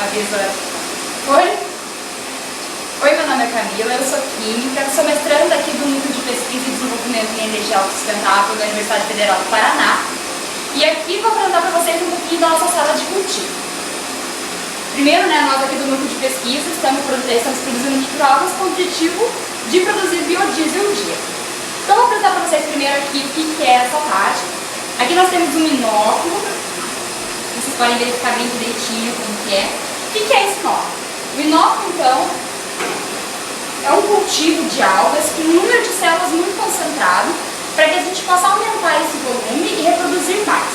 avisa. Oi? Oi, meu nome é Camila, eu sou química, sou mestranda aqui do Núcleo de Pesquisa e Desenvolvimento em Energia Autossustentável da Universidade Federal do Paraná. E aqui vou apresentar para vocês um pouquinho da nossa sala de cultivo. Primeiro, nós aqui do Núcleo de Pesquisa estamos produzindo microalgas com o objetivo de produzir biodiesel um dia. Então, vou apresentar para vocês primeiro aqui o que é essa parte. Aqui nós temos um inóculo, vocês podem verificar bem direitinho como que é. O que é esse inóculo? O inóculo, então, é um cultivo de algas com um número de células muito concentrado para que a gente possa aumentar esse volume e reproduzir mais.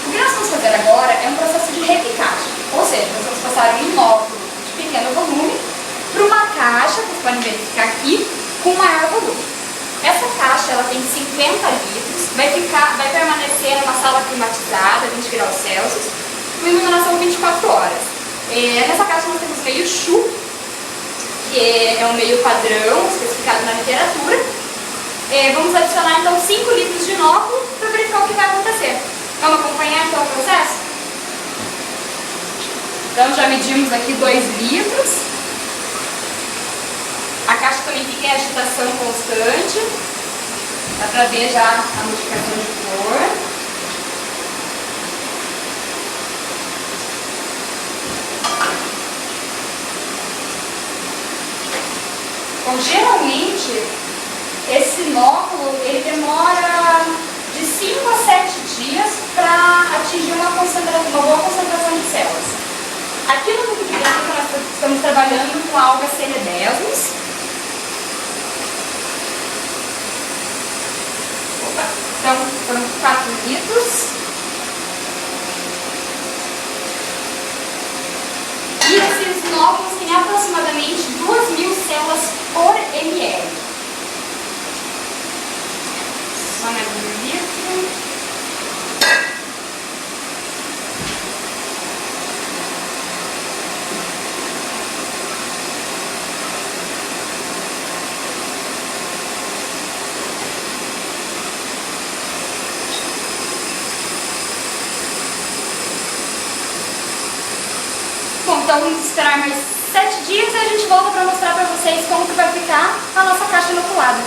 O que nós vamos fazer agora é um processo de replicagem, ou seja, nós vamos passar um inóculo de pequeno volume para uma caixa, vocês podem verificar aqui, com maior volume. Essa caixa ela tem 50 litros, vai permanecer numa sala climatizada, 20 graus Celsius, com iluminação 24 horas. Nessa caixa nós temos meio Chu, que é um meio padrão, especificado na literatura. Vamos adicionar então 5 litros de inóculo para verificar o que vai acontecer. Vamos acompanhar então o processo? Então já medimos aqui 2 litros. A caixa também fica em agitação constante. Dá para ver já a modificação de cor. Bom, geralmente esse inóculo ele demora de 5 a 7 dias para atingir uma boa concentração de células. Aqui no Núcleo de Pesquisa nós estamos trabalhando com algas cerebesus. Então, foram 4 litros. E esses inóculos têm aproximadamente 2.000 células por ml. Só mais um litro. Bom, então vamos esperar mais 7 dias e a gente volta para mostrar para vocês como que vai ficar a nossa caixa inoculada.